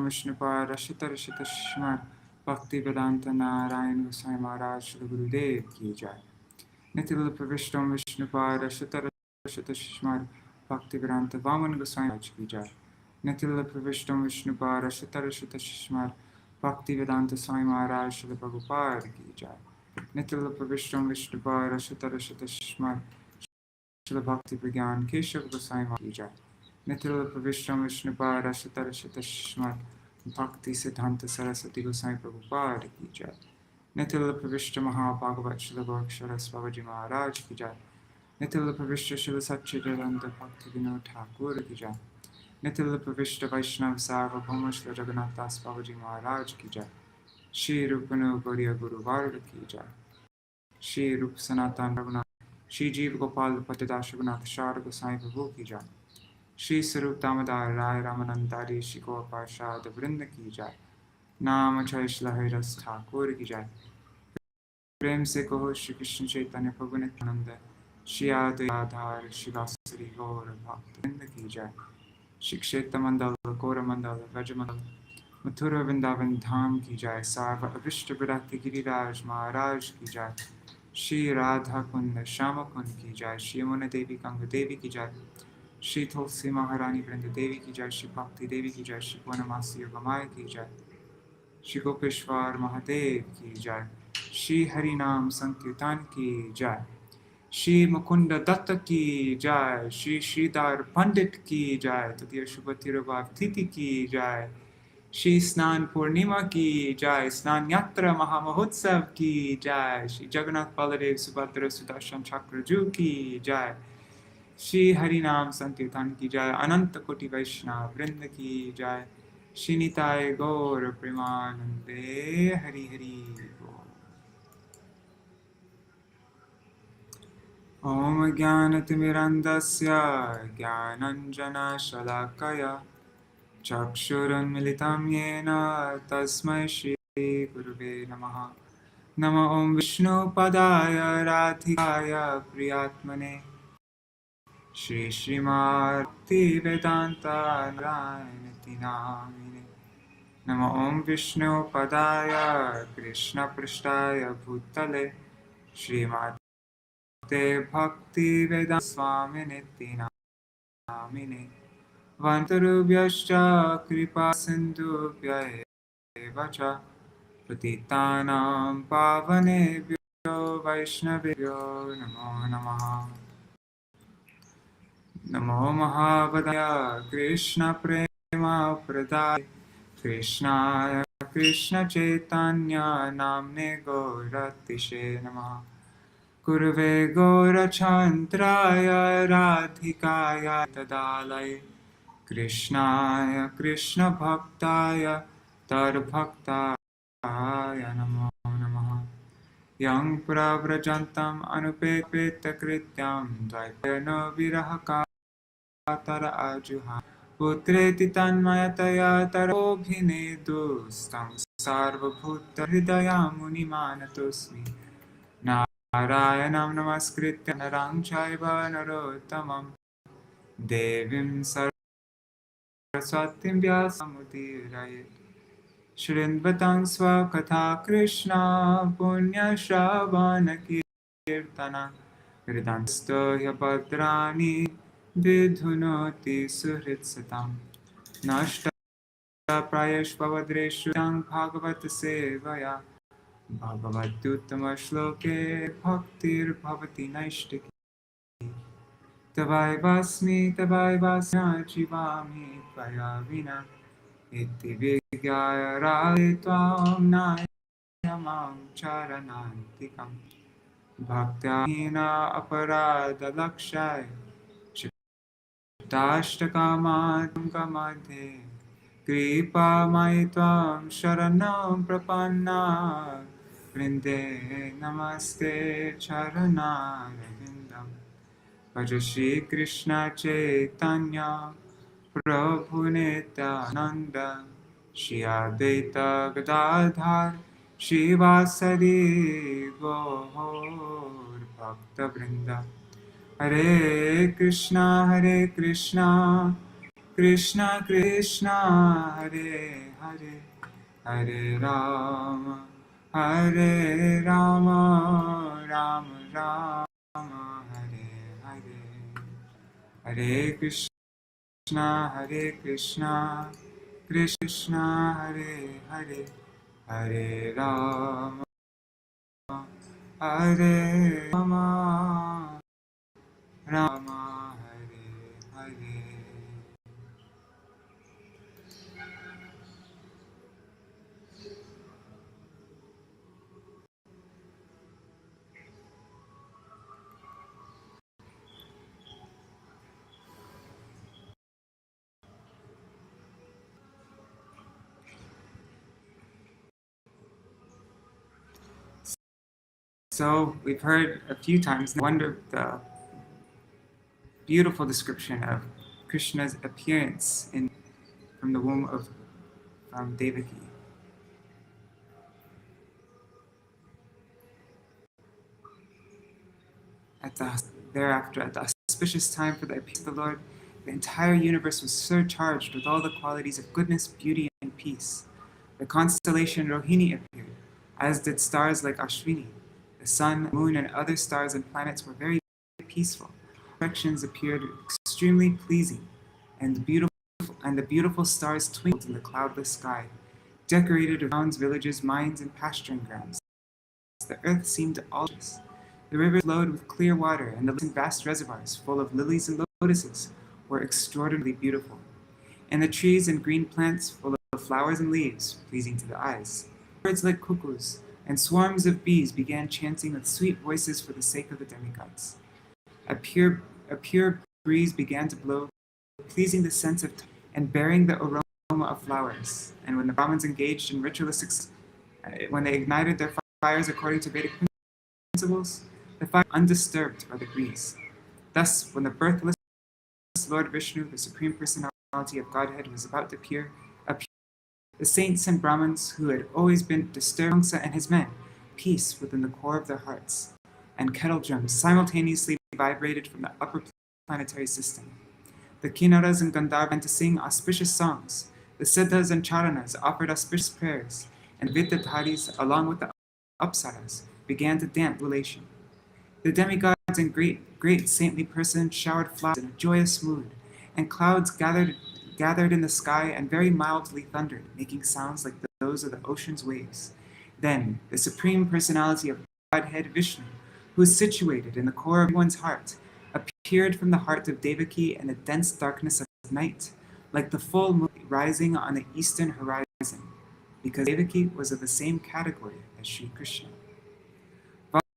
विष्णुपाद रसित श्रीमद् भक्ति वेदांत नारायण गोसाई महाराज श्री गुरुदेव की जय। नितिल प्रविष्टम विष्णुपाद रसित श्रीमद् भक्ति वेदांत वामन गोसाई महाराज की जय। नितिल प्रविष्टम विष्णुपाद रसित श्रीमद् भक्ति वेदांत स्वामी महाराज श्री प्रभुपाद की जय। नितिल प्रविष्टम विष्णुपाद रसित श्रीमद् श्री भक्ति विज्ञान केशव गोसाई महाराज की जय। नितिल प्रविष्टम विष्णुपाद रसित श्रीमद् भक्ति सिद्धांत सरस्वती गोसाई प्रभुपाद की जय। नितिल प्रविष्ट महाभागवत श्री गोरक्षर बाबाजी महाराज की जय। नितिल प्रविष्ट श्री सच्चिदानंद भक्ति विनोद ठाकुर की जय। नितिल प्रविष्ट वैष्णव सार्वभौम श्री जगन्नाथ दास बाबाजी महाराज की जय। श्री रूपनो गौरिया गुरुवार्ग की जय। श्री रूप सनातन रघुनाथ श्री जीव गोपाल पतिदास रघुनाथ शार गोसाई प्रभु की जय। श्री स्वरूप दामोदर राय रामानंदारी श्री गौर पार्षद वृंद की जय। नाम जय रस ठाकुर की जय। प्रेम से कहो श्री कृष्ण चैतन्य प्रभु नित्यानंद श्री आधार श्री वासुदेव गौर भक्त वृंद की जय। श्री क्षेत्र मंडल गौर मंडल व्रज मंडल मथुरा वृंदावन धाम की जय। सर्व अभिष्ट विरक्ति गिरिराज महाराज की जय। श्री राधा कुंड श्याम कुंड की जय। श्री यमुना देवी गंगा देवी की जय। श्री तुलसी महारानी वृंद देवी की जय। श्री भक्ति देवी की जय। श्री पूर्णमासी योगमाया की जय। श्री गोपेश्वर महादेव की जय। श्री हरि नाम संकीर्तन की जय। श्री मुकुंद दत्त की जय। श्री श्रीधर पंडित की जय। तृतीय शुभ तिरुभाव तिथि की जय। श्री स्नान पूर्णिमा की जय। स्नान यात्रा महामहोत्सव की जय। श्री जगन्नाथ बलदेव सुभद्रा सुदर्शन चक्रजू की जय। श्री हरि नाम संकीर्तन की जय। अनंत कोटि वैष्णव वृंद की जय। श्री निताय गौर प्रेमानंदे हरि हरि बोल। ओम ज्ञानतिमिरन्धस्य ज्ञानाञ्जनशलाकया चक्षुरुन्मिलितं येन तस्मै श्री गुरुवे नमः। नमो ओम विष्णुपदाय राधिकाय प्रियात्मने श्री श्रीमद्भक्ति वेदांत नारायण नामिने। नमो ओम विष्णुपदाय कृष्णपृष्ठाय भूतले श्रीमते भक्ति वेदांत स्वामिने नामिने। वन्तरुभ्यश्च कृपा सिन्धुभ्यः च पतितानां पावनेभ्यो वैष्णवेभ्यो नमो नमः। नमो महावदय कृष्ण प्रेम प्रदाय कृष्णाय कृष्ण चैतन्य नाम्ने गौरतिशे नमः। कुर्वे गौरचन्द्राय राधिकाय तदालये कृष्णाय कृष्ण भक्ताय तद्भक्ताय नमो नमः। यं प्रव्रजन्तम् अनुपेतकृत्यं द्वैपायनो विरहकातर आजुहा पुत्रेति तन्मयतया तरोभिनेदुस्तं सार्वभूतहृदया मुनिमानतोऽस्मि। नारायणं नमस्कृत्य नरं चैव नरोत्तमं देवीं सरस्वतीं व्यासमुदीरयेत्। शृण्वतां स्वकथा कृष्ण पुण्यश्रवणकीर्तना हृदयस्थो ह्यभद्राणि विधुनोति सुहृत्सताम्। नष्टप्रायेष्वभद्रेषु भागवत सेवया भगवत्युत्तमश्लोके भक्तिर्भवति नैष्टिकी। तवैवास्मि न जीवामि त्वया विना इति विज्ञाय राधे त्वां नायमां चरणान्तिकम्। भक्त्याहीना अपराधलक्षाय चित्ताष्टकामात्मकमध्ये कृपामयि त्वां शरणं प्रपन्ना वृन्दे नमस्ते चरणारविन्दम्। भज श्रीकृष्ण चैतन्य प्रभु नित्यानंद श्री अद्वैत गदाधर श्रीवासदि गौर भक्तवृंद। हरे Krishna Krishna Krishna Hare Hare, Hare Rama Hare Rama, Rama Rama Hare Hare, Hare Krishna Hare Krishna, Krishna Hare Hare, Hare Rama Hare Rama, Rama Hare Hare. So we've heard a few times the wonder, the beautiful description of Krishna's appearance from the womb of Devaki. Thereafter, at the auspicious time for the appearance of the Lord, the entire universe was surcharged with all the qualities of goodness, beauty, and peace. The constellation Rohini appeared, as did stars like Ashwini. The sun, moon, and other stars and planets were very peaceful. Reflections appeared extremely pleasing, and the beautiful stars twinkled in the cloudless sky, decorated with towns, villages, mines, and pasturing grounds. The earth seemed all just. The rivers flowed with clear water, and the vast reservoirs, full of lilies and lotuses, were extraordinarily beautiful. And the trees and green plants, full of flowers and leaves, pleasing to the eyes. Birds like cuckoos, and swarms of bees began chanting with sweet voices for the sake of the demigods. A pure breeze began to blow, pleasing the sense of and bearing the aroma of flowers. And when the Brahmins engaged in ritualistic, when they ignited their fires according to Vedic principles, the fire was undisturbed by the breeze. Thus, when the birthless Lord Vishnu, the Supreme Personality of Godhead, was about to appear, the saints and Brahmins who had always been disturbed, Kamsa and his men, peace within the core of their hearts, and kettle drums simultaneously vibrated from the upper planetary system. The Kinnaras and Gandharvas began to sing auspicious songs. The Siddhas and Charanas offered auspicious prayers, and Vidyadharis, along with the Apsaras, began to dance relation. The demigods and great saintly persons showered flowers in a joyous mood, and clouds gathered in the sky and very mildly thundered, making sounds like those of the ocean's waves. Then the Supreme Personality of Godhead Vishnu, who is situated in the core of one's heart, appeared from the heart of Devaki in the dense darkness of night, like the full moon rising on the eastern horizon, because Devaki was of the same category as Sri Krishna.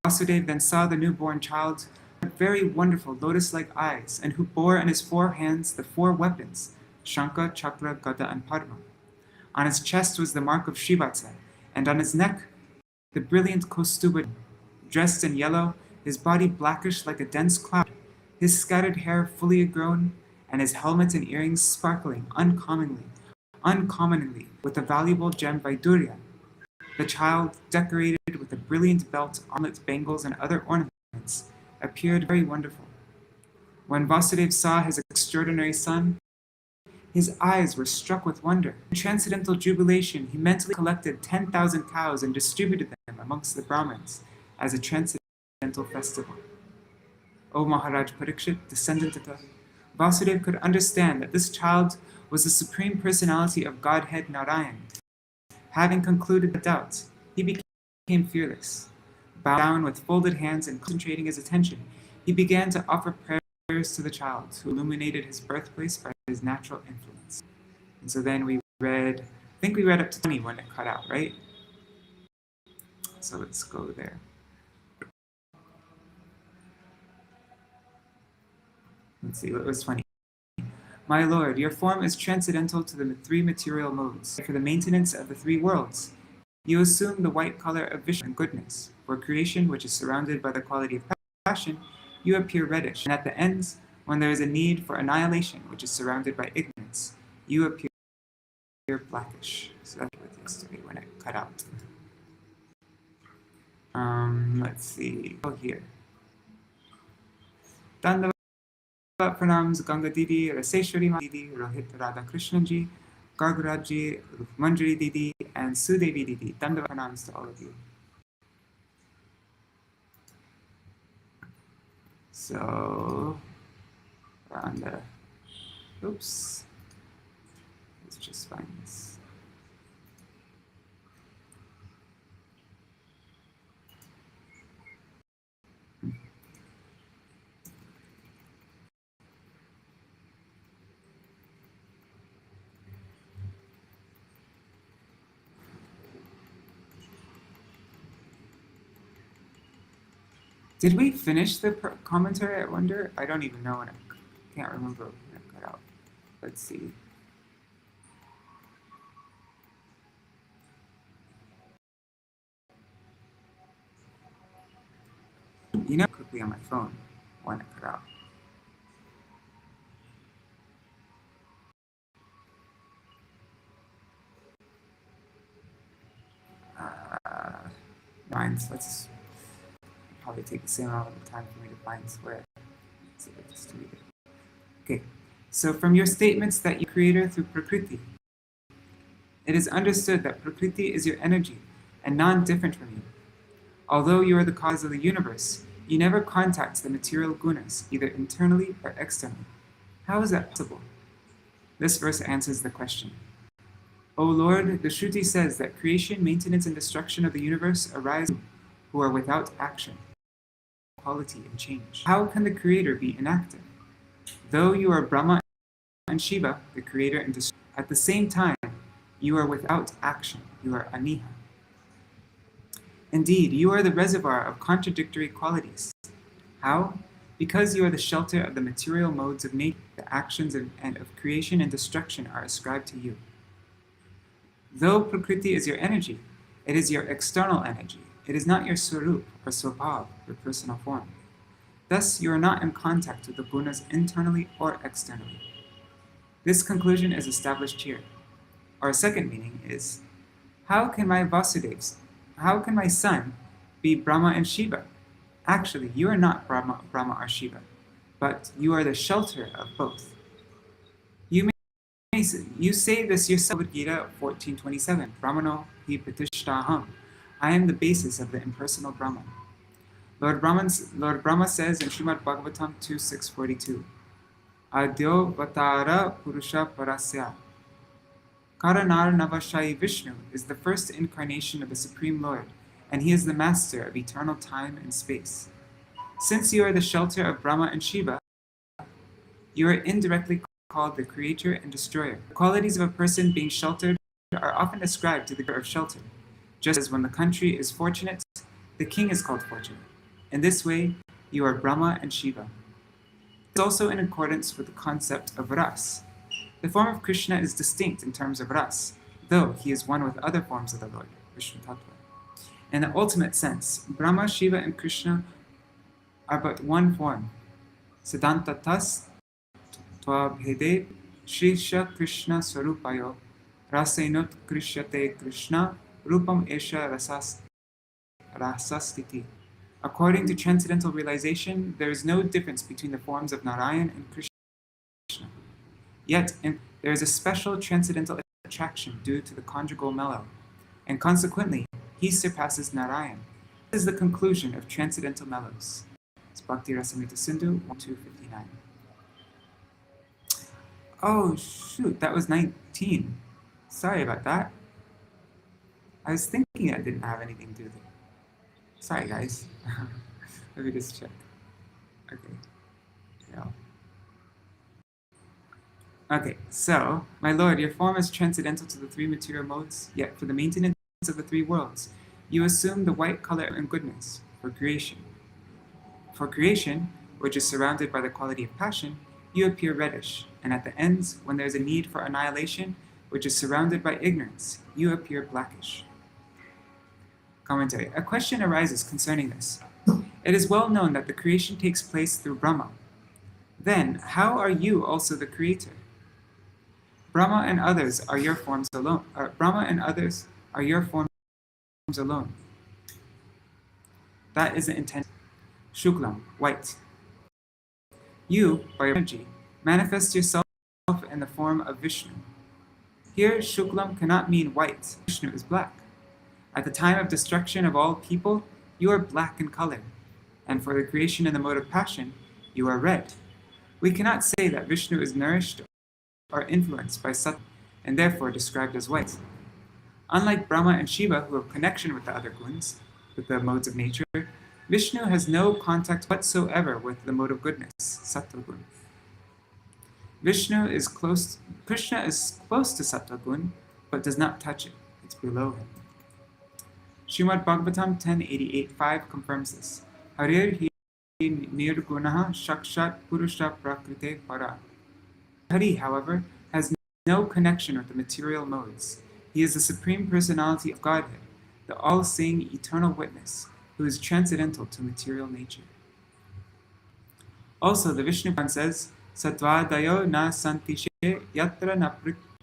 Vasudeva then saw the newborn child with very wonderful lotus-like eyes, and who bore in his 4 hands the 4 weapons, Shankha, Chakra, Gada, and Padma. On his chest was the mark of Shrivatsa, and on his neck the brilliant Kaustuba. Dressed in yellow, his body blackish like a dense cloud, his scattered hair fully grown, and his helmet and earrings sparkling uncommonly with the valuable gem Vaidurya. The child, decorated with a brilliant belt, armlets, bangles, and other ornaments, appeared very wonderful. When Vasudeva saw his extraordinary son, his eyes were struck with wonder. In transcendental jubilation, he mentally collected 10,000 cows and distributed them amongst the Brahmins as a transcendental festival. O Maharaj Parikshit, descendant of Vasudeva, could understand that this child was the Supreme Personality of Godhead Narayan. Having concluded the doubts, he became fearless. Bowed down with folded hands and concentrating his attention, he began to offer prayers to the child, who illuminated his birthplace by his natural influence. And so then we read, I think we read up to 20 when it cut out, right? So let's go there. Let's see, what was funny? My Lord, your form is transcendental to the 3 material modes. For the maintenance of the 3 worlds, you assume the white color of Vishnu and goodness. For creation, which is surrounded by the quality of passion, you appear reddish. And at the ends, when there is a need for annihilation, which is surrounded by ignorance, you appear blackish. So that's what yesterday when it cut out. Let's see. Go here. pranams Ganga Didi, Raseshwari Didi, Rohit Radha Krishnan ji, Gargaraj ji, Manjari Didi, and Sudevi Didi. Dandavat pranams to all of you. So, we're on the, oops, let's just find this. Did we finish the commentary, I wonder? I don't even know, and I can't remember when it cut out. Let's see. You know, quickly on my phone when it cut out. Minds, let's probably take the same amount of time for me to find where. So just to read it. Okay, so from your statements that you creator through Prakriti, it is understood that Prakriti is your energy and non-different from you. Although you are the cause of the universe, you never contact the material gunas, either internally or externally. How is that possible? This verse answers the question. O Lord, the Shruti says that creation, maintenance, and destruction of the universe arise who are without action, quality, and change. How can the creator be inactive? Though you are Brahma and Shiva, the creator and destroyer, at the same time, you are without action. You are aniha. Indeed, you are the reservoir of contradictory qualities. How? Because you are the shelter of the material modes of nature, the actions of creation and destruction are ascribed to you. Though Prakriti is your energy, it is your external energy. It is not your swarup or swabhav, your personal form. Thus, you are not in contact with the gunas internally or externally. This conclusion is established here. Our second meaning is, how can my son be Brahma and Shiva? Actually, you are not Brahma or Shiva, but you are the shelter of both. You say this yourself in Gita 14:27, Brahmano hi pratishtaham. I am the basis of the impersonal Brahman. Lord Brahma says in Srimad Bhagavatam 2:642, Adyo vatara purusha parasya. Karanar Navashai Vishnu is the first incarnation of the Supreme Lord, and he is the master of eternal time and space. Since you are the shelter of Brahma and Shiva, you are indirectly called the creator and destroyer. The qualities of a person being sheltered are often ascribed to the giver of shelter, just as when the country is fortunate, the king is called fortunate. In this way, you are Brahma and Shiva. It is also in accordance with the concept of ras. The form of Krishna is distinct in terms of ras, though he is one with other forms of the Lord, Vishnu Tattva. In the ultimate sense, Brahma, Shiva, and Krishna are but one form. Siddhantatas Tvabhede Shrisha Krishna Swarupayo Rasainut Krishyate Krishna Rupam Esha Rasastiti. According to transcendental realization, there is no difference between the forms of Narayan and Krishna. Yet, there is a special transcendental attraction due to the conjugal mellow, and consequently, he surpasses Narayan. This is the conclusion of transcendental mellows. It's Bhakti Rasamrita Sindhu 1259. Oh shoot, that was 19. Sorry about that. I was thinking I didn't have anything to do with it. Sorry guys. Let me just check. Okay. Yeah. Okay, so, my lord, your form is transcendental to the three material modes, yet for the maintenance of the three worlds, you assume the white color and goodness for creation. For creation, which is surrounded by the quality of passion, you appear reddish, and at the ends, when there is a need for annihilation, which is surrounded by ignorance, you appear blackish. Commentary. A question arises concerning this. It is well known that the creation takes place through Brahma. Then, how are you also the creator? Brahma and others are your forms alone. Brahma and others are your forms alone. That is the intent. Shuklam, white. You, by your energy, manifest yourself in the form of Vishnu. Here, Shuklam cannot mean white. Vishnu is black. At the time of destruction of all people, you are black in color, and for the creation in the mode of passion, you are red. We cannot say that Vishnu is nourished or influenced by Sattva, and therefore described as white. Unlike Brahma and Shiva, who have connection with the other guns, with the modes of nature, Vishnu has no contact whatsoever with the mode of goodness, Sattva gun. Krishna is close to Sattva gun, but does not touch it. It's below him. Srimad Bhagavatam 10.88.5 confirms this. Harir hi nirgunaha shakshat purusha prakrite para. Hari, however, has no connection with the material modes. He is the Supreme Personality of Godhead, the all-seeing eternal witness, who is transcendental to material nature. Also, the Vishnu Puran says, Satvadayo na santishe yatra na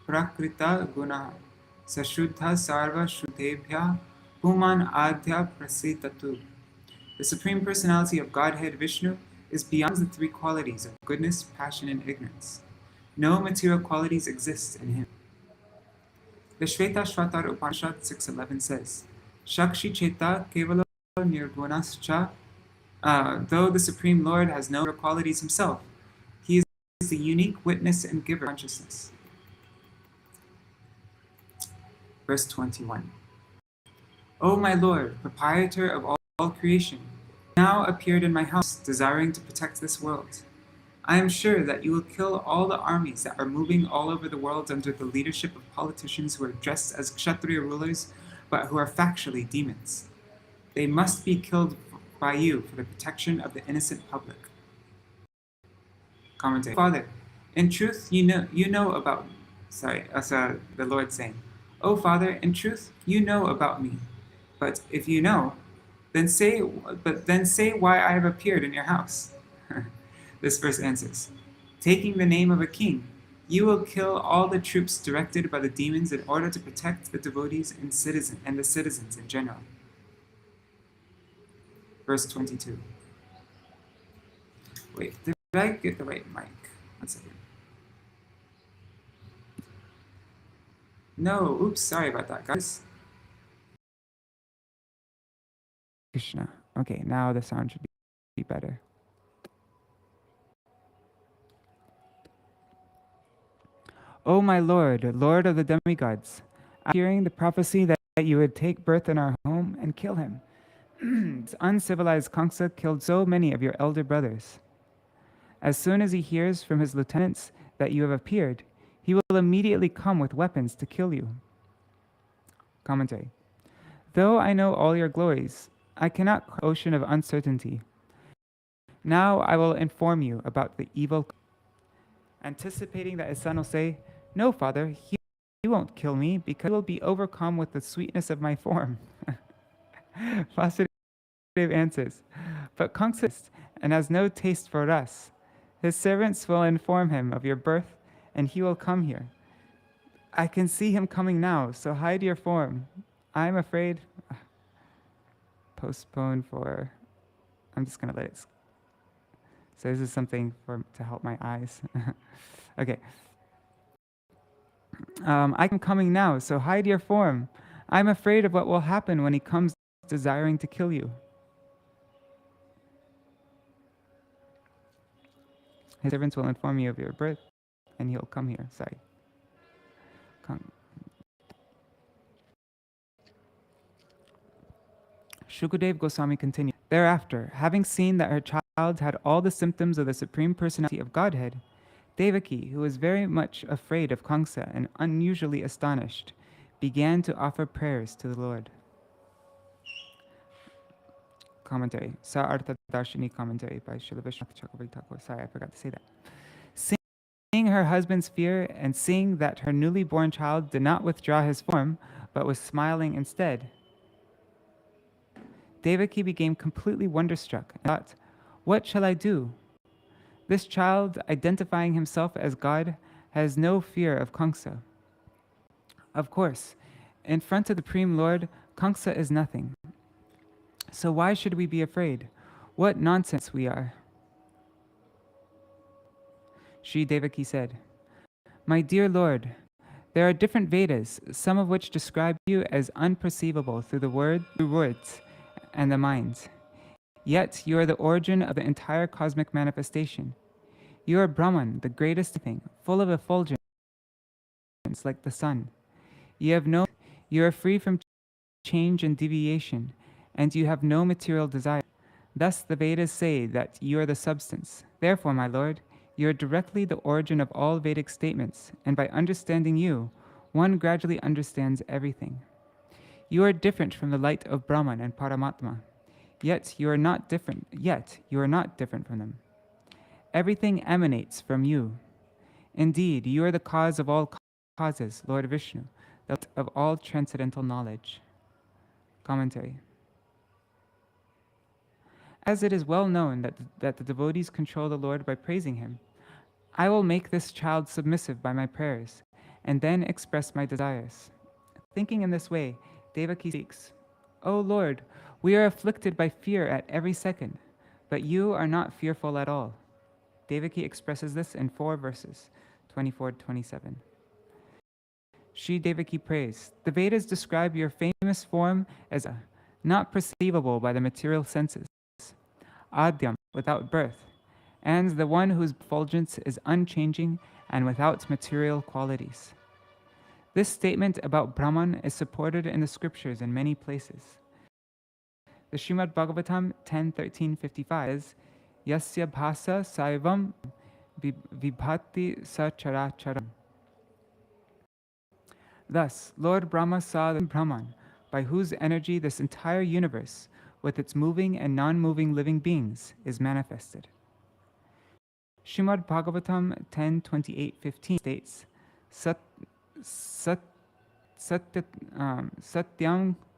prakrita gunaha sashuddha sarva shuddhebhya puman adhya prasitatu. The Supreme Personality of Godhead Vishnu is beyond the three qualities of goodness, passion, and ignorance. No material qualities exist in him. The Shvetashvatar Upanishad 6.11 says, Shakshi Cheta Kevala Nirgunascha. Though the Supreme Lord has no qualities himself, he is the unique witness and giver of consciousness. Verse 21. O my Lord, proprietor of all creation, now appeared in my house, desiring to protect this world. I am sure that you will kill all the armies that are moving all over the world under the leadership of politicians who are dressed as Kshatriya rulers, but who are factually demons. They must be killed by you for the protection of the innocent public. Commentary. Father, in truth, you know about me. The Lord saying, O Father, in truth, you know about me. But if you know, then say why I have appeared in your house. This verse answers, taking the name of a king, you will kill all the troops directed by the demons in order to protect the devotees and the citizens in general. Verse 22. Wait, did I get the right mic? 1 second. No, oops, sorry about that, guys. Krishna. Okay, now the sound should be better. O my Lord, Lord of the demigods, hearing the prophecy that you would take birth in our home and kill him. Uncivilized Kamsa killed so many of your elder brothers. As soon as he hears from his lieutenants that you have appeared, he will immediately come with weapons to kill you. Commentary. Though I know all your glories, I cannot cross the ocean of uncertainty. Now I will inform you about the evil. Anticipating that his son will say, no, father, he won't kill me because he will be overcome with the sweetness of my form. Vasudeva answers, but Kamsa and has no taste for us. His servants will inform him of your birth, and he will come here. I can see him coming now, so hide your form. I'm afraid. Postpone for. I'm just going to let it. So this is something to help my eyes. Okay. I'm coming now, so hide your form. I'm afraid of what will happen when he comes desiring to kill you. His servants will inform you of your birth, and he'll come here. Sorry. Shukadev Goswami continued. Thereafter, having seen that her child had all the symptoms of the Supreme Personality of Godhead, Devaki, who was very much afraid of Kamsa and unusually astonished, began to offer prayers to the Lord. Commentary. Sārārtha-darśinī commentary by Srila Vishwanath Chakravarti Thakur. Sorry, I forgot to say that. Seeing her husband's fear and seeing that her newly born child did not withdraw his form, but was smiling instead, Devaki became completely wonderstruck and thought, what shall I do? This child, identifying himself as God, has no fear of Kamsa. Of course, in front of the Supreme Lord, Kamsa is nothing. So why should we be afraid? What nonsense we are. Sri Devaki said, "My dear Lord, there are different Vedas, some of which describe you as unperceivable through words and the mind. Yet you are the origin of the entire cosmic manifestation. You are Brahman, the greatest thing, full of effulgence like the sun. You are free from change and deviation, and you have no material desire. Thus the Vedas say that you are the substance. Therefore, my Lord, you are directly the origin of all Vedic statements, and by understanding you, one gradually understands everything. You are different from the light of Brahman and Paramatma, yet you are not different from them. Everything emanates from you. Indeed, you are the cause of all causes, Lord Vishnu, the light of all transcendental knowledge." Commentary. As it is well known that the devotees control the Lord by praising him, I will make this child submissive by my prayers, and then express my desires. Thinking in this way, Devaki speaks, "O Lord, we are afflicted by fear at every second, but you are not fearful at all." Devaki expresses this in 4 verses, 24-27. Sri Devaki prays, "The Vedas describe your famous form as not perceivable by the material senses, Adyam, without birth, and the one whose effulgence is unchanging and without material qualities." This statement about Brahman is supported in the scriptures in many places. The Srimad Bhagavatam 10:13-55 says, "Yasya bhasa saivam vibhati sacharacharam." Thus, Lord Brahma saw the Brahman, by whose energy this entire universe, with its moving and non-moving living beings, is manifested. Srimad Bhagavatam 10:28-15 states, Satyam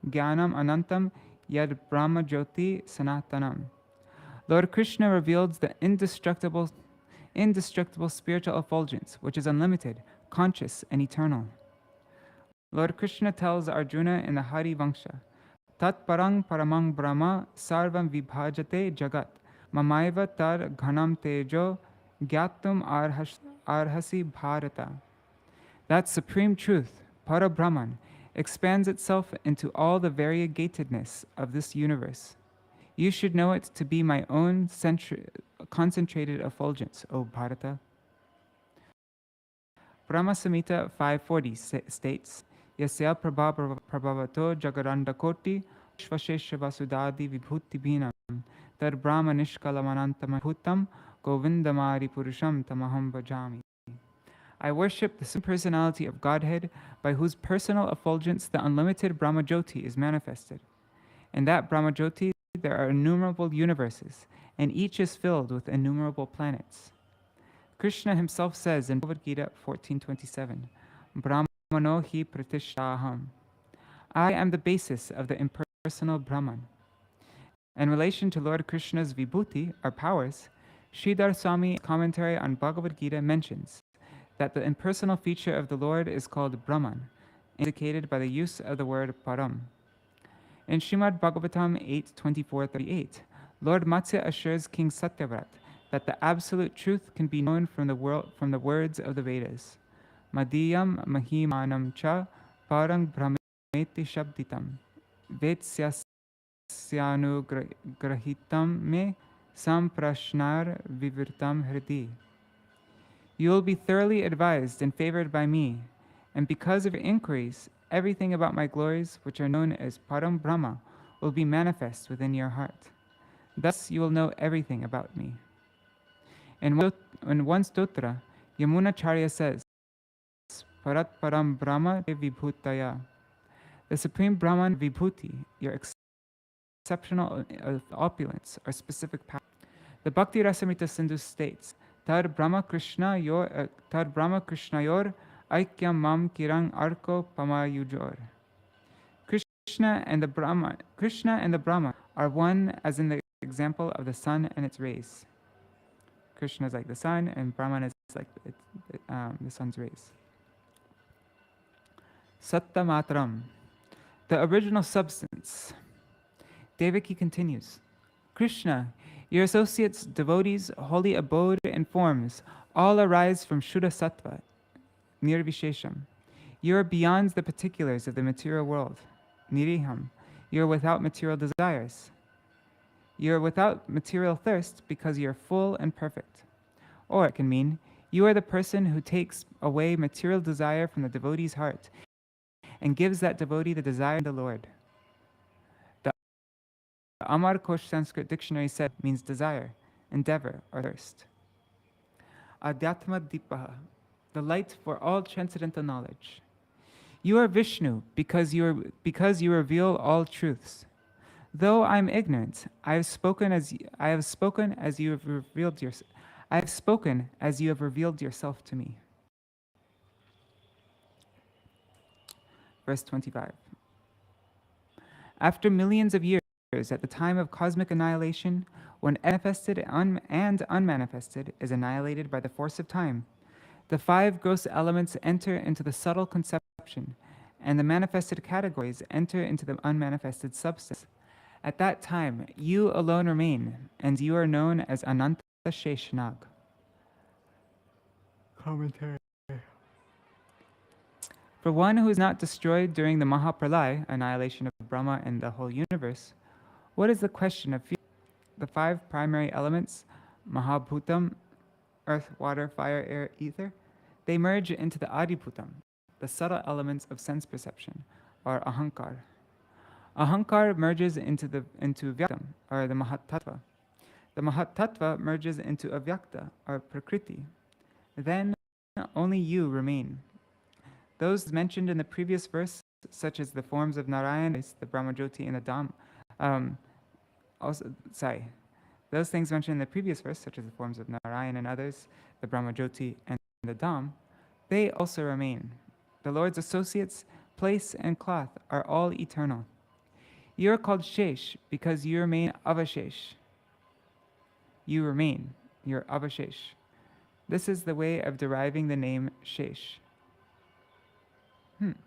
Jnanam Anantam Yad Brahma Jyoti Sanatanam. Lord Krishna reveals the indestructible spiritual effulgence, which is unlimited, conscious, and eternal. Lord Krishna tells Arjuna in the Hari Vangsha, "Tat parang paramang brahma sarvam vibhajate jagat mamaiva tar ghanam tejo gyatum arhasi bharata." That supreme truth, Para-Brahman, expands itself into all the variegatedness of this universe. You should know it to be my own concentrated effulgence, O Bharata. Brahma Samhita 540 states, "Yasya prabhavato jagarandakoti shvashesha vasudadi vibhuti bhinam tar brahma nishkalamanantamabhutam govindamari purusham tamaham bhajami." I worship the supreme personality of Godhead, by whose personal effulgence the unlimited Brahma Jyoti is manifested. In that Brahma Jyoti there are innumerable universes, and each is filled with innumerable planets. Krishna himself says in Bhagavad Gita 14:27, "Brahmano hi pratishtaham." I am the basis of the impersonal Brahman. In relation to Lord Krishna's vibhuti, or powers, Sridhar Swami's commentary on Bhagavad Gita mentions that the impersonal feature of the Lord is called Brahman, indicated by the use of the word Param. In Srimad Bhagavatam 8:24-38, Lord Matsya assures King Satyavrat that the absolute truth can be known from the words of the Vedas. Madhyam mahimanam cha parang brahmeti shabditam vetsyanugrahitam me samprashnar vivirtam hridi. You will be thoroughly advised and favored by me, and because of your inquiries, everything about my glories, which are known as Param Brahma, will be manifest within your heart. Thus you will know everything about me. In one stotra, Yamunacharya says, "Parat Param Brahma de Vibhutaya." The Supreme Brahman Vibhuti, your exceptional opulence or specific power. The Bhakti Rasamrita Sindhu states, "Tad Brahma Krishna yor aikyam mam kirang arko pamayujor." Krishna and the Brahma are one, as in the example of the sun and its rays. Krishna is like the sun, and Brahman is like the sun's rays. Satta Matram, the original substance. Devaki continues, "Krishna, Your associates, devotees, holy abode, and forms all arise from Shuddha Sattva, Nirvishesham. You are beyond the particulars of the material world, Niriham. You are without material desires. You are without material thirst because you are full and perfect. Or it can mean, you are the person who takes away material desire from the devotee's heart and gives that devotee the desire of the Lord. The Amar Kosh Sanskrit dictionary said means desire, endeavor, or thirst. Adhyatma Dipaha, the light for all transcendental knowledge. You are Vishnu because you reveal all truths. Though I am ignorant, I have spoken as you have revealed yourself to me. Verse 25. After millions of years, at the time of cosmic annihilation, when manifested and unmanifested is annihilated by the force of time, the five gross elements enter into the subtle conception, and the manifested categories enter into the unmanifested substance. At that time, you alone remain, and you are known as Ananta Sheshnag. Commentary. For one who is not destroyed during the Mahapralaya, annihilation of Brahma and the whole universe, what is the question of fear? The five primary elements, Mahabhutam, earth, water, fire, air, ether, they merge into the Adibhutam, the subtle elements of sense perception, or Ahankar. Ahankar merges into Vyaktam, or the Mahatattva. The Mahatattva merges into Avyakta, or Prakriti. Then only you remain. Those mentioned in the previous verse, such as the forms of Narayan, the Brahmajyoti, and the Dham, those things mentioned in the previous verse, such as the forms of Narayan and others, the Brahmajyoti and the Dham, they also remain. The Lord's associates, place, and cloth are all eternal. You are called Shesh because you remain Avashesh. You remain, you're Avashesh. This is the way of deriving the name Shesh.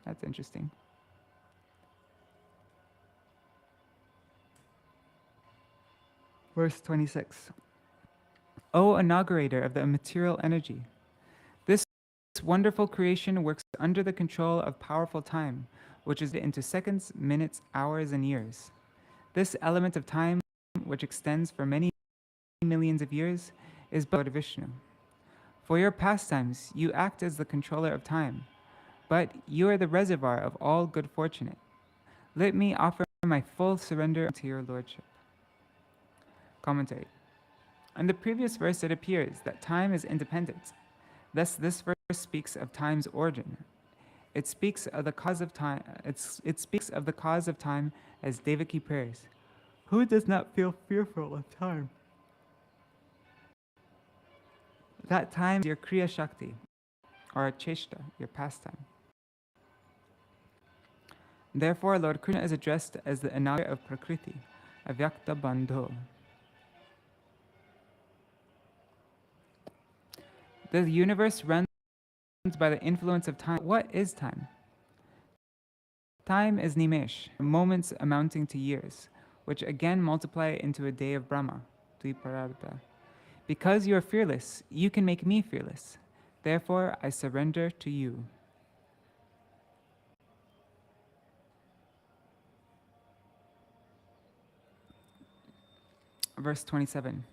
That's interesting. Verse 26. O inaugurator of the immaterial energy, this wonderful creation works under the control of powerful time, which is into seconds, minutes, hours, and years. This element of time, which extends for many millions of years, is Lord Vishnu. For your pastimes, you act as the controller of time, but you are the reservoir of all good fortune. Let me offer my full surrender to your lordship. Commentary. In the previous verse, it appears that time is independent. Thus, this verse speaks of time's origin. It speaks of the cause of time. It speaks of the cause of time as Devaki prays, "Who does not feel fearful of time?" That time is your Kriya Shakti, or Cheshta, your pastime. Therefore, Lord Krishna is addressed as the inaugurator of Prakriti, Avyakta Bandho. The universe runs by the influence of time. What is time? Time is Nimesh, moments amounting to years, which again multiply into a day of Brahma, Dviparabdha. Because you are fearless, you can make me fearless. Therefore, I surrender to you. Verse 27.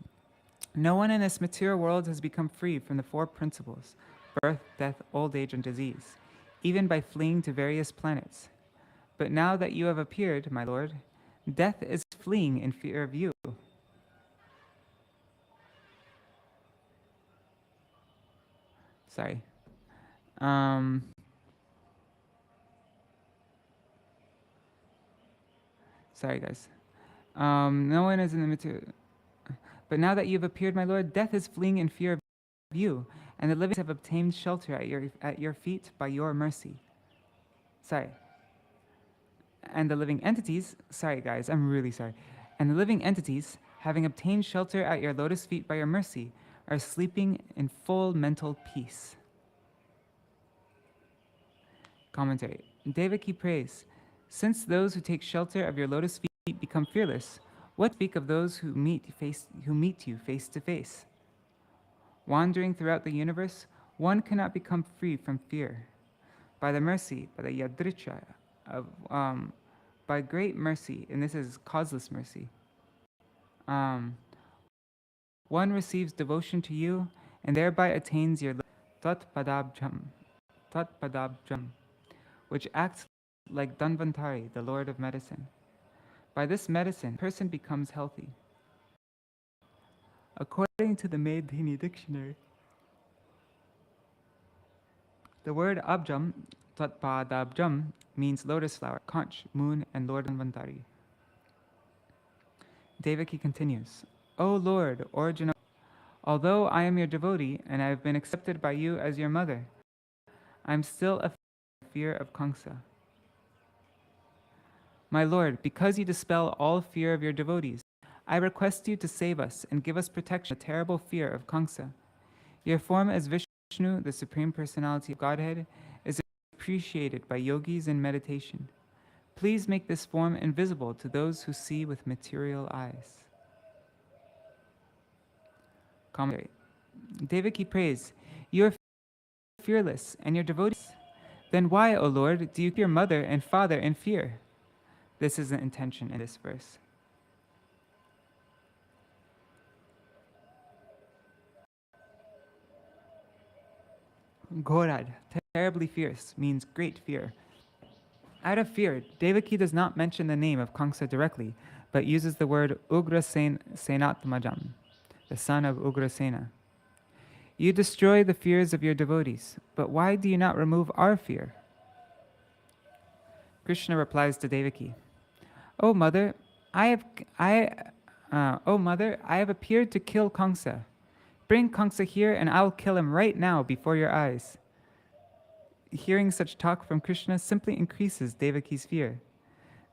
No one in this material world has become free from the four principles, birth, death, old age, and disease, even by fleeing to various planets. But now that you have appeared, my Lord, death is fleeing in fear of you. Sorry. Sorry, guys. No one is in the material. But now that you have appeared, my Lord, death is fleeing in fear of you, and the living have obtained shelter at your feet by your mercy. Sorry. And the living entities, sorry guys, I'm really sorry. And the living entities, having obtained shelter at your lotus feet by your mercy, are sleeping in full mental peace. Commentary. Devaki prays, since those who take shelter of your lotus feet become fearless, What speak of those who meet you face to face? Wandering throughout the universe, one cannot become free from fear. By the mercy, by the yadricha, of, by great mercy, and this is causeless mercy, one receives devotion to you and thereby attains your tatpadabjam, which acts like Dhanvantari, the Lord of medicine. By this medicine, a person becomes healthy. According to the Medhini dictionary, the word abjam, tatpadabjam, means lotus flower, conch, moon, and Lord Dhanvantari. Devaki continues, O Lord, origin of, although I am your devotee and I have been accepted by you as your mother, I am still a fear of Kamsa. My Lord, because you dispel all fear of your devotees, I request you to save us and give us protection from the terrible fear of Kamsa. Your form as Vishnu, the Supreme Personality of Godhead, is appreciated by yogis in meditation. Please make this form invisible to those who see with material eyes. Commentary. Devaki prays, you are fearless and your devotees. Then why, O Lord, do you keep your mother and father in fear? This is the intention in this verse. Gorad, terribly fierce, means great fear. Out of fear, Devaki does not mention the name of Kamsa directly, but uses the word Senatmajam, the son of Ugrasena. You destroy the fears of your devotees, but why do you not remove our fear? Krishna replies to Devaki, O mother, I have appeared to kill Kamsa. Bring Kamsa here and I'll kill him right now before your eyes. Hearing such talk from Krishna simply increases Devaki's fear.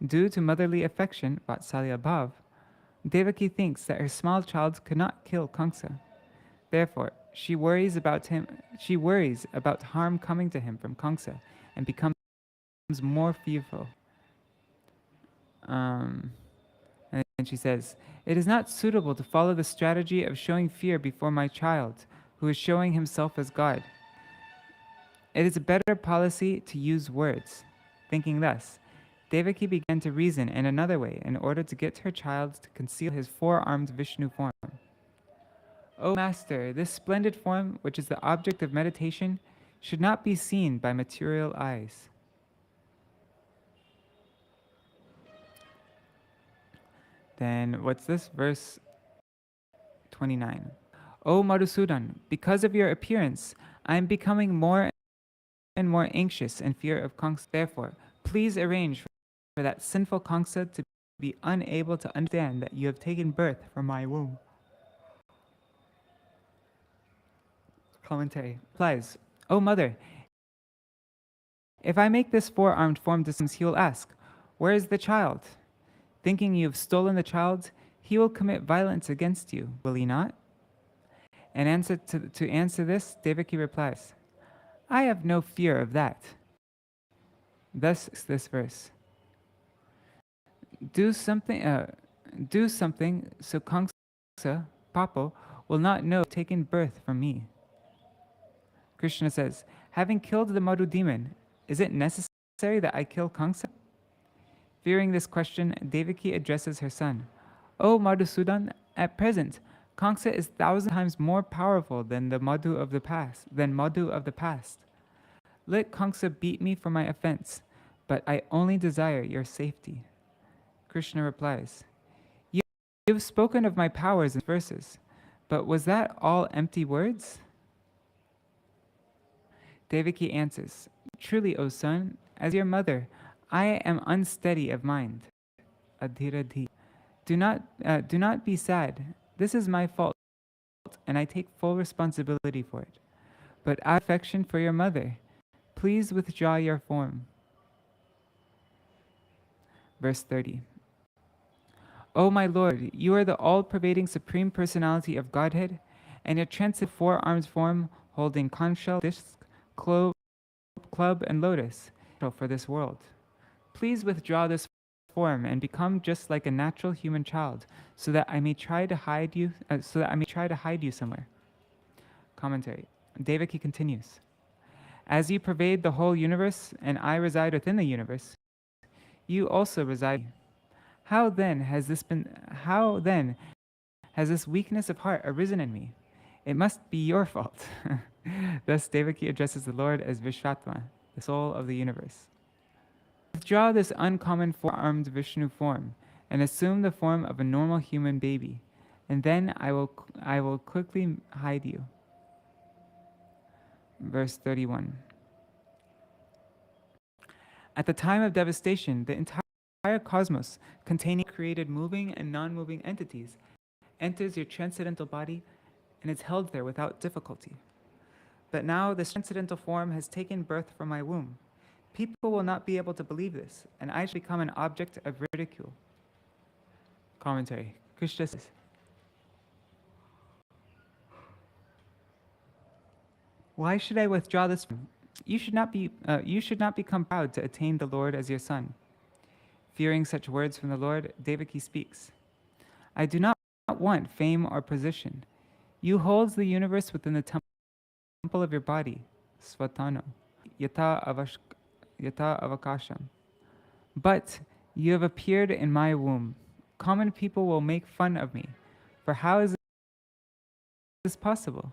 Due to motherly affection, Vatsalya Bhav, Devaki thinks that her small child could not kill Kamsa. Therefore, she worries about harm coming to him from Kamsa and becomes more fearful. And she says, it is not suitable to follow the strategy of showing fear before my child, who is showing himself as God. It is a better policy to use words. Thinking thus, Devaki began to reason in another way in order to get her child to conceal his four-armed Vishnu form. O Master, this splendid form, which is the object of meditation, should not be seen by material eyes. Then, what's this? Verse 29. O Madhusudan, because of your appearance, I am becoming more and more anxious in fear of Kamsa. Therefore, please arrange for that sinful Kamsa to be unable to understand that you have taken birth from my womb. Commentary. Replies, O mother, if I make this four-armed form to him, he will ask, where is the child? Thinking you have stolen the child, he will commit violence against you, will he not? And to answer this, Devaki replies, I have no fear of that. Thus this verse. Do something so Kamsa, Papo, will not know taken birth from me. Krishna says, having killed the Madhu demon, is it necessary that I kill Kamsa? Fearing this question, Devaki addresses her son. O Madhusudan, at present, Kamsa is 1,000 times more powerful than the Madhu of the past. Let Kamsa beat me for my offense, but I only desire your safety. Krishna replies, you have spoken of my powers in verses, but was that all empty words? Devaki answers, truly, O son, as your mother, I am unsteady of mind. Adhiradhi. Do not be sad. This is my fault, and I take full responsibility for it. But out of affection for your mother, please withdraw your form. Verse 30. O my Lord, you are the all-pervading Supreme Personality of Godhead, and your transcendent four-armed form holding conch shell, disc, club, and lotus for this world. Please withdraw this form and become just like a natural human child, so that I may try to hide you somewhere. Commentary. Devaki continues. As you pervade the whole universe and I reside within the universe, you also reside. How then has this weakness of heart arisen in me? It must be your fault. Thus Devaki addresses the Lord as Vishvatma, the soul of the universe. Withdraw this uncommon four-armed Vishnu form and assume the form of a normal human baby, and then I will quickly hide you. Verse 31. At the time of devastation, the entire cosmos, containing created moving and non-moving entities, enters your transcendental body and is held there without difficulty. But now this transcendental form has taken birth from my womb. People will not be able to believe this, and I shall become an object of ridicule. Commentary. Krishna says, why should I withdraw this? You should not become proud to attain the Lord as your son. Fearing such words from the Lord, Devaki speaks. I do not want fame or position. You hold the universe within the temple of your body, Svatano, Yata Avakasham. But you have appeared in my womb. Common people will make fun of me. For how is this possible?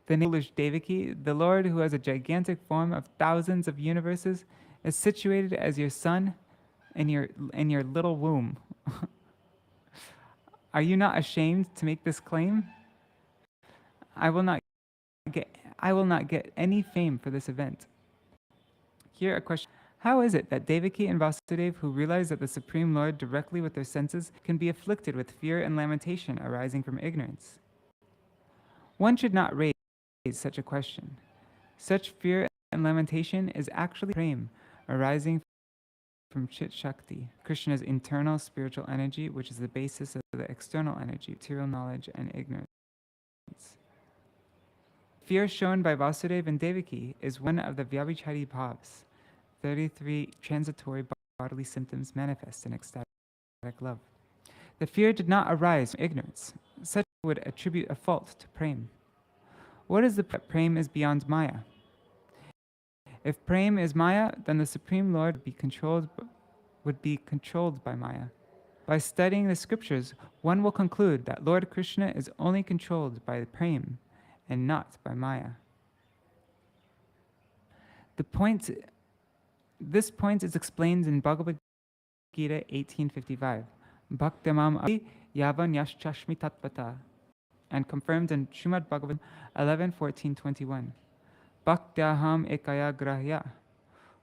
The foolish Devaki, the Lord who has a gigantic form of thousands of universes, is situated as your son in your little womb. Are you not ashamed to make this claim? I will not get any fame for this event. Here a question. How is it that Devaki and Vasudeva, who realize that the Supreme Lord directly with their senses, can be afflicted with fear and lamentation arising from ignorance? One should not raise such a question. Such fear and lamentation is actually prema arising from Chit Shakti, Krishna's internal spiritual energy, which is the basis of the external energy, material knowledge and ignorance. Fear shown by Vasudeva and Devaki is one of the Vyabhichari bhavs, 33 transitory bodily symptoms manifest in ecstatic love. The fear did not arise from ignorance. Such would attribute a fault to prema. What is the prema is beyond Maya? If prema is Maya, then the Supreme Lord would be controlled by Maya. By studying the scriptures, one will conclude that Lord Krishna is only controlled by prema and not by Maya. This point is explained in Bhagavad Gita 18:55, Bhaktamam api yavan yaschashmi tatvata, and confirmed in Srimad Bhagavatam 11:14-21. Bhaktyaham ekaya grahya.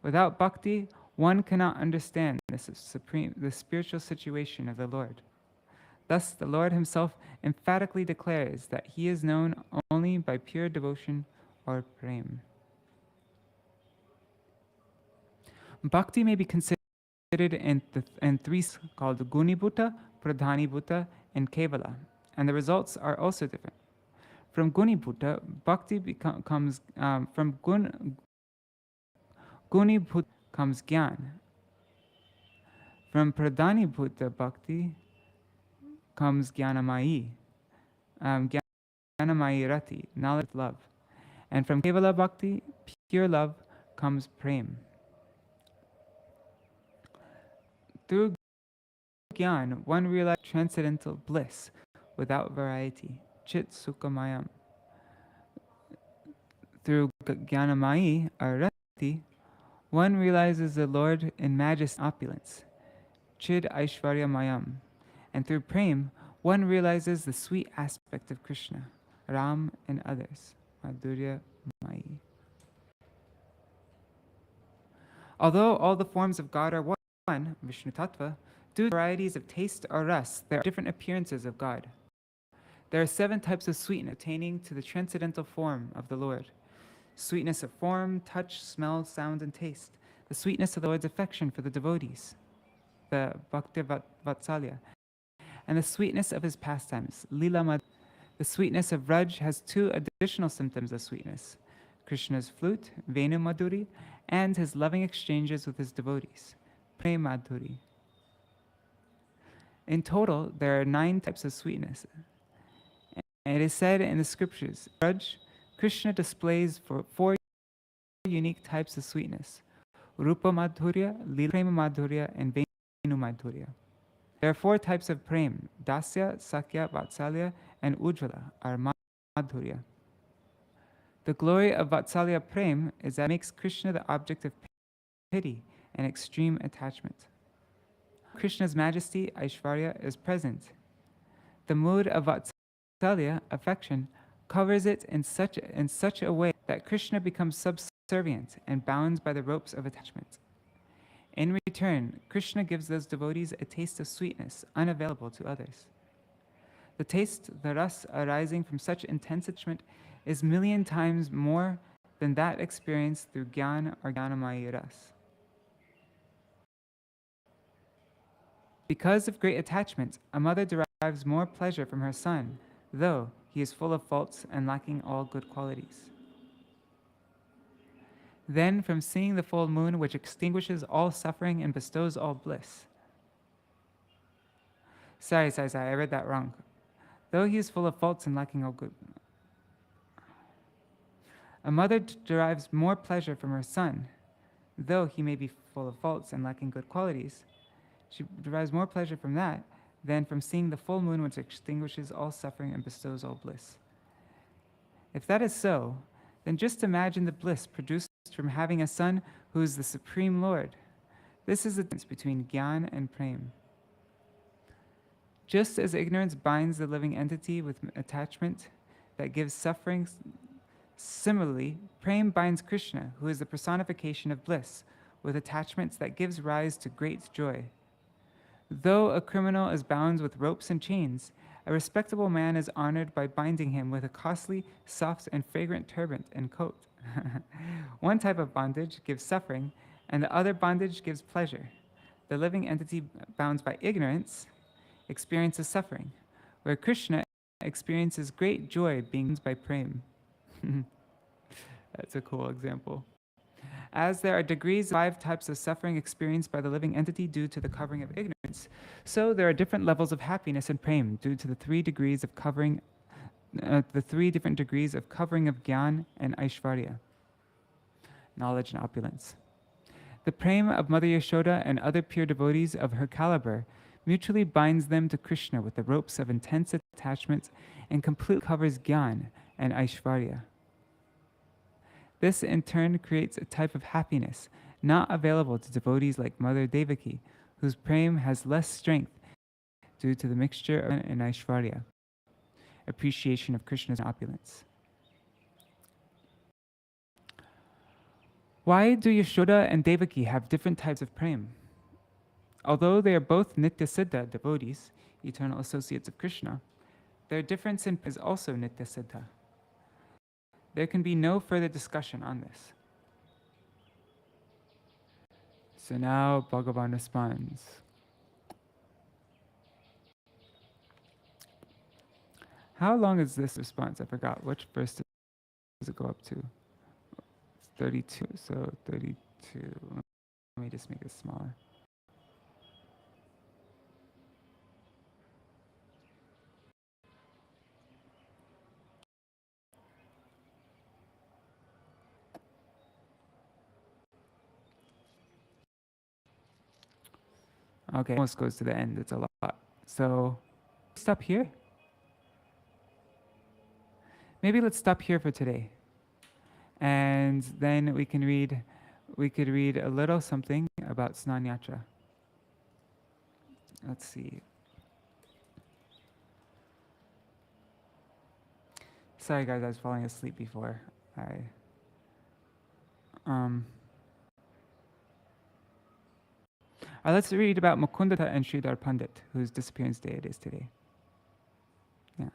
Without bhakti, one cannot understand the spiritual situation of the Lord. Thus, the Lord himself emphatically declares that he is known only by pure devotion or prema. Bhakti may be considered in three called Gunibhuta, Pradhanibhuta, and Kevala, and the results are also different. From Gunibhuta, Bhakti comes from Gunibhuta comes Gyan. From Pradhanibhuta Bhakti comes Jnanamayi, Jnanamayi Rati, knowledge, love. And from Kevala Bhakti, pure love, comes prema. Through Gyan, one realizes transcendental bliss without variety, Chit Sukhamayam. Through Jnanamayi, or Rati, one realizes the Lord in majesty and opulence, Chid Aishwaryamayam. And through prema, one realizes the sweet aspect of Krishna, Ram and others, Madhurya Mayi. Although all the forms of God are one, Vishnu Tattva, due to varieties of taste or ras, there are different appearances of God. There are 7 types of sweetness attaining to the transcendental form of the Lord. Sweetness of form, touch, smell, sound, and taste. The sweetness of the Lord's affection for the devotees, the Bhakti Vatsalya. And the sweetness of his pastimes, Lila Madhurya. The sweetness of Raj has 2 additional symptoms of sweetness, Krishna's flute, Venu Madhuri, and his loving exchanges with his devotees, Prema Madhuri. In total, there are 9 types of sweetness. And it is said in the scriptures, Krishna displays for 4 unique types of sweetness: Rupa Madhurya, Lila Prema Madhurya, and Venu Madhurya. There are 4 types of prem: Dasya, Sakya, Vatsalya, and Ujjvala are Madhurya. The glory of Vatsalya Prem is that it makes Krishna the object of pity and extreme attachment. Krishna's majesty, Aishvarya, is present. The mood of Vatsalya, affection, covers it in such a way that Krishna becomes subservient and bound by the ropes of attachment. In return, Krishna gives those devotees a taste of sweetness unavailable to others. The taste, the ras arising from such intense attachment, is 1,000,000 times more than that experienced through Gyan or Gyanamaya ras. Because of great attachment, a mother derives more pleasure from her son, though he is full of faults and lacking all good qualities. Then, from seeing the full moon, which extinguishes all suffering and bestows all bliss. Sorry, I read that wrong. Though he is full of faults and lacking all good. A mother derives more pleasure from her son, though he may be full of faults and lacking good qualities. She derives more pleasure from that than from seeing the full moon, which extinguishes all suffering and bestows all bliss. If that is so, then just imagine the bliss produced from having a son who is the Supreme Lord. This is the difference between Gyan and Prem. Just as ignorance binds the living entity with attachment that gives suffering, similarly, Prem binds Krishna, who is the personification of bliss, with attachments that gives rise to great joy. Though a criminal is bound with ropes and chains, a respectable man is honored by binding him with a costly, soft, and fragrant turban and coat. One type of bondage gives suffering, and the other bondage gives pleasure. The living entity bound by ignorance experiences suffering, where Krishna experiences great joy being bound by prem. That's a cool example. As there are degrees of 5 types of suffering experienced by the living entity due to the covering of ignorance, so there are different levels of happiness and prem due to the 3 degrees of covering, the 3 different degrees of covering of Gyan and Aishvarya, knowledge and opulence. The prem of Mother Yashoda and other pure devotees of her caliber mutually binds them to Krishna with the ropes of intense attachment and completely covers Gyan and Aishvarya. This in turn creates a type of happiness not available to devotees like Mother Devaki, whose prem has less strength due to the mixture of Gyan and Aishvarya, appreciation of Krishna's opulence. Why do Yashoda and Devaki have different types of prem? Although they are both Nitya Siddha devotees, eternal associates of Krishna, their difference in prem is also Nitya Siddha. There can be no further discussion on this. So now Bhagavan responds. How long is this response? I forgot. Which verse does it go up to? It's 32. So 32. Let me just make it smaller. Okay, almost goes to the end. It's a lot. So stop here. Maybe let's stop here for today. And then we could read a little something about Snanyatra. Let's see. Sorry guys, I was falling asleep before. Let's read about Mukundata and Sridhar Pandit, whose disappearance day it is today. Yeah.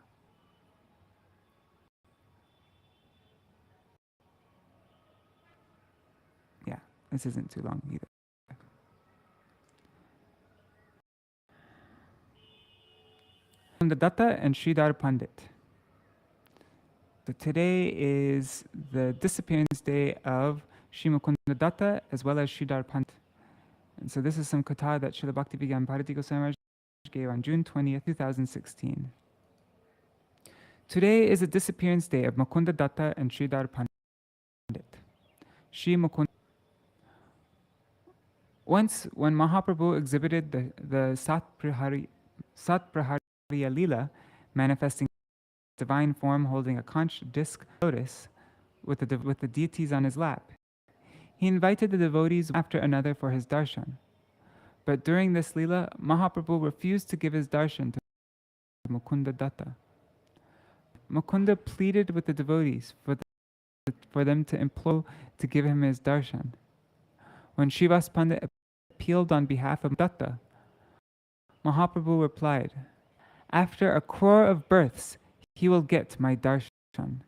Yeah, this isn't too long either. Mukundadatta and Sridhar Pandit. So today is the disappearance day of Sri Mukundadatta as well as Sridhar Pandit. And so this is some katha that Srila Bhakti Vigyan Bharati Goswami Maharaj gave on June 20th, 2016. Today is the disappearance day of Mukunda Datta and Sridhar Pandit. Shri Mukunda. Once, when Mahaprabhu exhibited the Satprahariya Leela, manifesting divine form holding a conch disc lotus with the deities on his lap, he invited the devotees after another for his darshan. But during this Leela, Mahaprabhu refused to give his darshan to Mukunda Datta. Mukunda pleaded with the devotees for them to implore to give him his darshan. When Srivas Pandit appealed on behalf of Datta, Mahaprabhu replied, "After 1 crore of births, he will get my darshan."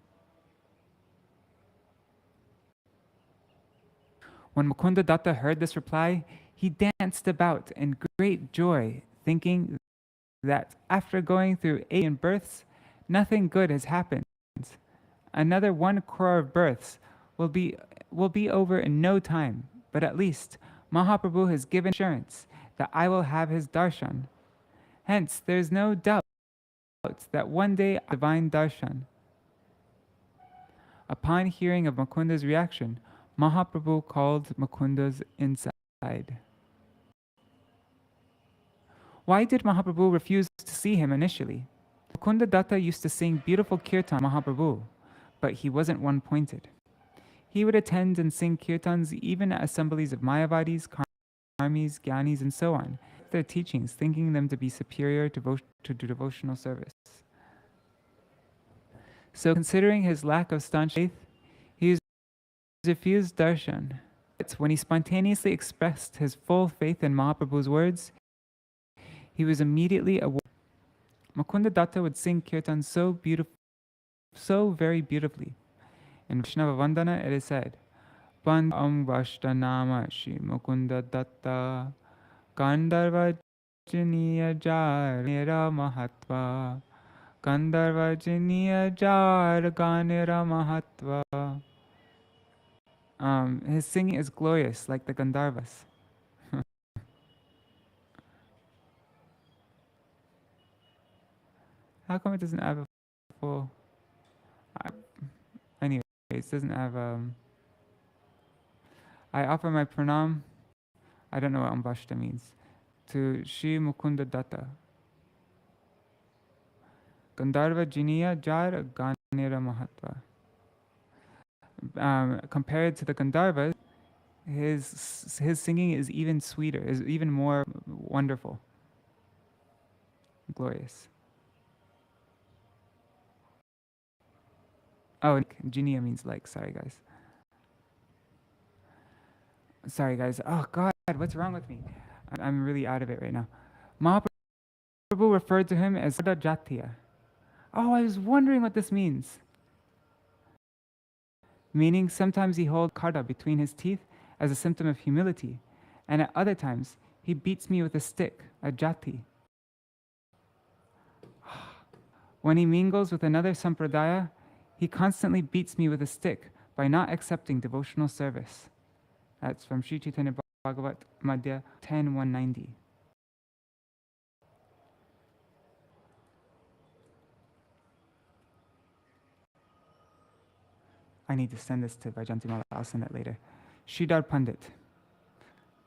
When Mukunda Datta heard this reply, he danced about in great joy, thinking that after going through 8 births, nothing good has happened. Another 1 crore of births will be over in no time, but at least Mahaprabhu has given assurance that I will have his darshan. Hence, there is no doubt that one day divine darshan. Upon hearing of Mukunda's reaction, Mahaprabhu called Mukunda's inside. Why did Mahaprabhu refuse to see him initially? Mukunda Datta used to sing beautiful kirtan Mahaprabhu, but he wasn't one-pointed. He would attend and sing kirtans even at assemblies of Mayavadis, Karmis, Gyanis, and so on, their teachings, thinking them to be superior to devotional service. So considering his lack of staunch faith, he refused darshan. When he spontaneously expressed his full faith in Mahaprabhu's words, he was immediately awarded. Mukunda Datta would sing kirtan so very beautifully. In Vaishnava Vandana it is said, Pandam Vashtanama Shri Mukunda Datta Gandharva Jiniya Jar Nira Mahatva Gandharva Jiniya Jar Ganira Mahatva. His singing is glorious like the Gandharvas. How come it doesn't have a full... Anyways, it doesn't have... I offer my pranam, I don't know what Ambashta means, to Shri Mukunda Datta. Gandharva Jiniya Jar Ganira Mahatva. Compared to the Gandharvas, his singing is even sweeter, is even more wonderful, glorious. Oh, Jiniya means like, sorry guys. Oh God, what's wrong with me? I'm really out of it right now. Mahaprabhu referred to him as Sada Jatiya. Oh, I was wondering what this means. Meaning sometimes he holds karda between his teeth as a symptom of humility, and at other times he beats me with a stick, a jati. When he mingles with another sampradaya, he constantly beats me with a stick by not accepting devotional service. That's from Sri Chaitanya Bhagavat Madhya 10.190. I need to send this to Vajantimala. I'll send it later. Sridhar Pandit.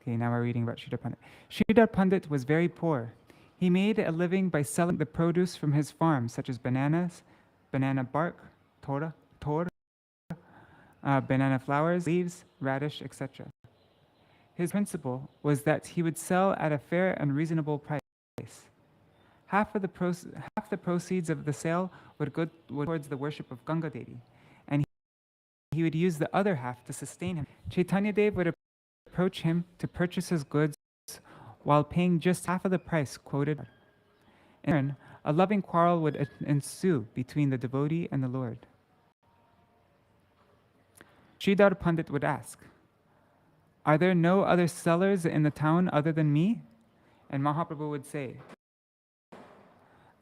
Okay, now we're reading about Sridhar Pandit. Sridhar Pandit was very poor. He made a living by selling the produce from his farm, such as bananas, banana bark, banana flowers, leaves, radish, etc. His principle was that he would sell at a fair and reasonable price. Half the proceeds of the sale would go towards the worship of Ganga Devi, and he would use the other half to sustain him. Chaitanya Dev would approach him to purchase his goods while paying just half of the price quoted. In turn, a loving quarrel would ensue between the devotee and the Lord. Sridhar Pandit would ask, "Are there no other sellers in the town other than me?" And Mahaprabhu would say,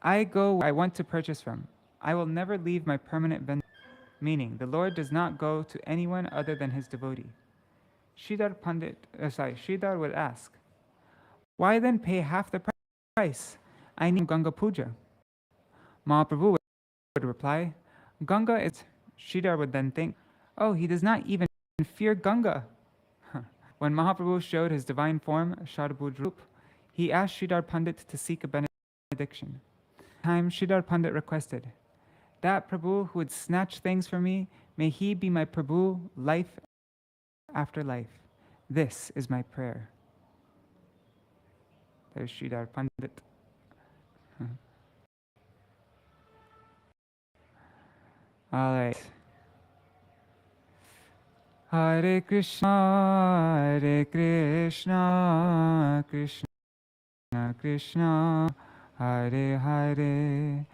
"I go where I want to purchase from. I will never leave my permanent vendor." Meaning, the Lord does not go to anyone other than his devotee. Sridhar would ask, "Why then pay half the price? price. I need Ganga Puja. Mahaprabhu would reply, Ganga is... Sridhar would then think, oh, he does not even fear Ganga. When Mahaprabhu showed his divine form, Shadabhuj Rup, he asked Sridhar Pandit to seek a benediction. Time Sridhar Pandit requested, that Prabhu who would snatch things from me, may he be my Prabhu life after life. This is my prayer. There's Sridhar Pandit. All right. Hare Krishna, Krishna Krishna, Hare Hare,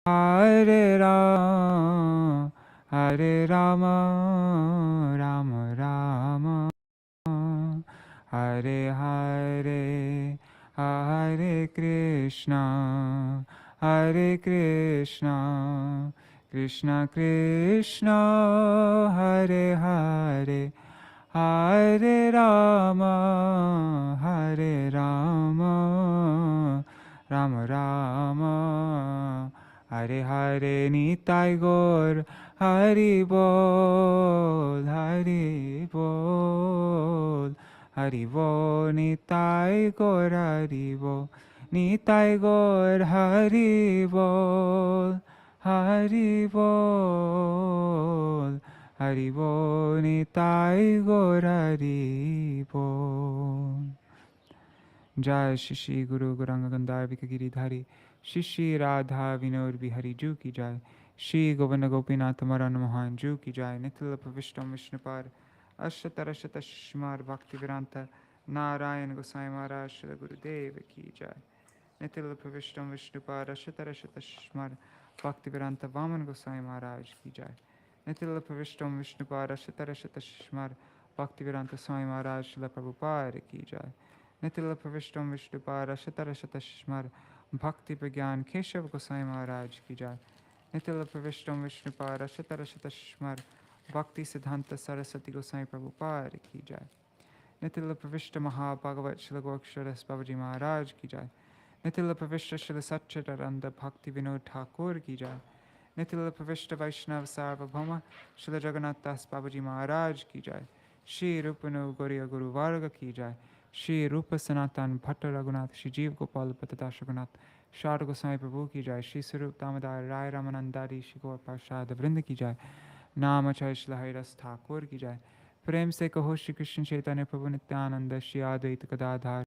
Hare Rama, Hare Rama, Rama Rama, Hare Hare, Hare Krishna, Krishna Krishna, Hare Hare, Hare Rama, Rama Rama, Hare Hare, Nitai Gaur, Hari Bol, Hari Bol, Hari Bol, Nitai Gaur, Hari Bol, Nitai Gaur, Hari Bol, Hari Bol, Hari Bol, Nitai Gaur, Hari Bol. Jai Shishi Guru Gauranga Gandhar Vikagiri Shishi Radha Vinod Bihari Ju Ki Jai, Shri Govinda Gopinath Maran Mohan Ju Ki Jai, Nitila Pravishtam Vishnupar Ashatarashata Shmar Bhakti Viranta Narayan Gosai Maharaj Shri Gurudev Ki Jai, Nitila Pravishtam Vishnupar Ashatarashata Shmar Bhakti Viranta Vaman Gosai Maharaj Ki Jai, Nitila Pravishtam Vishnupar Ashatarashata Shmar Bhakti Viranta Swami Maharaj Shri Prabhupada Ki Jai, Nitila Pravishtam Vishnupara Shatarashata Shmar Bhakti Pragyan Keshav Gosai Maharaj Ki Jai, Nitila Pravishtam Vishnupara Shatarashata Shmar Bhakti Siddhanta Saraswati Gosai Prabhupada Ki Jai, Nitila Pravishta Maha Bhagavat Shila Goksharas Babaji Maharaj Ki Jai, Nitila Pravishta Shila Satchitaranda Bhakti Vinod Thakur Ki Jai, Nitila Pravishta Vaishnav Sarvabhauma Shila Jagannath Das Babaji Maharaj Ki Jai, Shri Rupanu Goriya Guru Varga Ki Jai, Shri Rupa Sanatan Bhatta Raghunath, Shri Jeev Gopal Patadash Raghunath, Shara Goswami Prabhu Ki Jai, Shri Sarup Damodar Rai Ramanandari, Shri Gaur Parshad Vrinda Ki Jai, Namachay Shri Haridas Thakur Ki Jai, Prem Se Kaho Shri Krishna Chaitanya Prabhu Nityananda, Shri Advaita Gadadhar,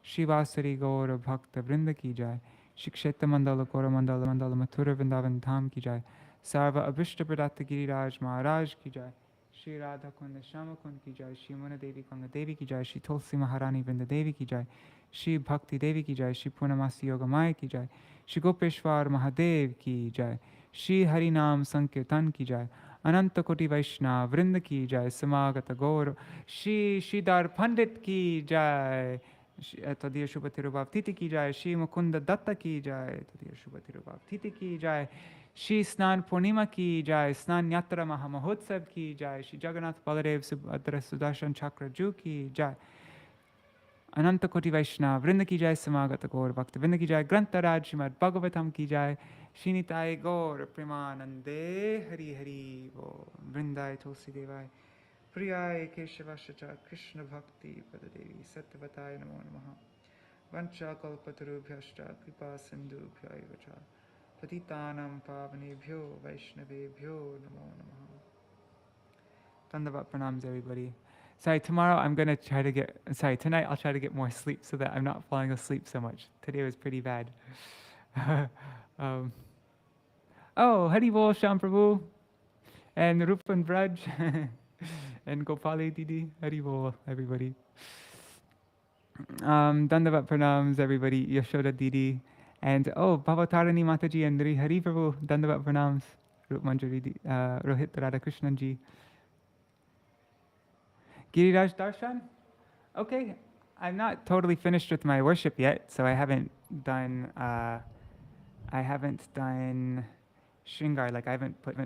Shri Vasari Gaur Bhakta Vrinda Ki Jai, Shri Kshetra Mandala Gaura Mandala Mathura Vrindavan Dham Ki Jai, Sarva Abhishta Pradata Giriraj Maharaj Ki Jai, Shri Radha Kunda Shama Kund Ki Jai, Shri Muna Devi Ganga Devi Ki Jai, Shri Tulsi Maharani Vrinda Devi Ki Jai, Shri Bhakti Devi Ki Jai, Shri Purnamasi Yoga Maya Ki Jai, Shri Gopeshwar Mahadev Ki Jai, Shri Harinam Sankirtan Ki Jai, Ananta Koti Vaishnav Vrinda Ki Jai, Samagata Gaur, Shri Sridhar Pandit Ki Jai, Tadiya Shubha Tirubhav Titi Ki Jai, Shri Mukunda Datta Ki Jai, Tadiya Shubha Tirubhav Titi Ki Jai, Shri Snan Purnima Ki Jai, Snan Yatra Mahamahotsav Ki Jai, Shri Jagannath Baladev Subhadra Sudarshan Chakra Ju Ki Jai, Ananta Koti Vaishnav Vrinda Ki Jai, Samagata Gaur Bhakta Vrinda Ki Jai, Grantha Raj Srimad Bhagavatam Ki Jai, Shinitai Gaur Premanande Hari Hari Bo Vrindai Tulsi Devai Priyai Keshavashacha Krishna Bhakti Padadevi Sattvatai Namo Namaha Vancha Kalpatarubhyashta Kripa Sindhubhya Vacha Patitanam Pavanebhyo Vaishnavebhyo Namo Namaha. Dandavat pranams, everybody. Sorry, tonight I'll try to get more sleep so that I'm not falling asleep so much. Today was pretty bad. Oh, Hari Bol Sham Prabhu and Rupan Braj and Gopali Didi. Hari Bol, everybody. Dandavat pranams, everybody. Yashoda Didi. And Bhavatarani Mataji and Hari Prabhu. Dandavat pranams. Rup Manjari, Rohit Radhakrishnan ji. Giriraj Darshan? Okay, I'm not totally finished with my worship yet, so I haven't done Shringar, like I haven't put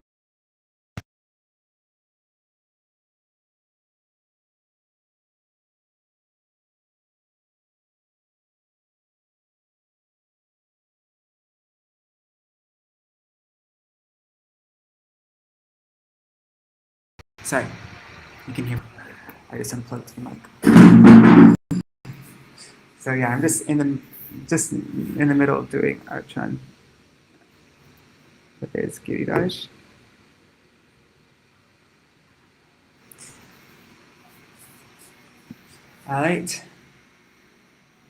Sorry, you can hear me. I just unplugged the mic. So yeah, I'm just in the middle of doing Archan. That is Giriraj. All right.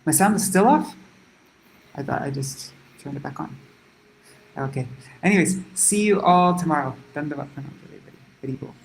My sound is still off? I thought I just turned it back on. Okay. Anyways, see you all tomorrow. Dandavat pranam, everybody. Very cool.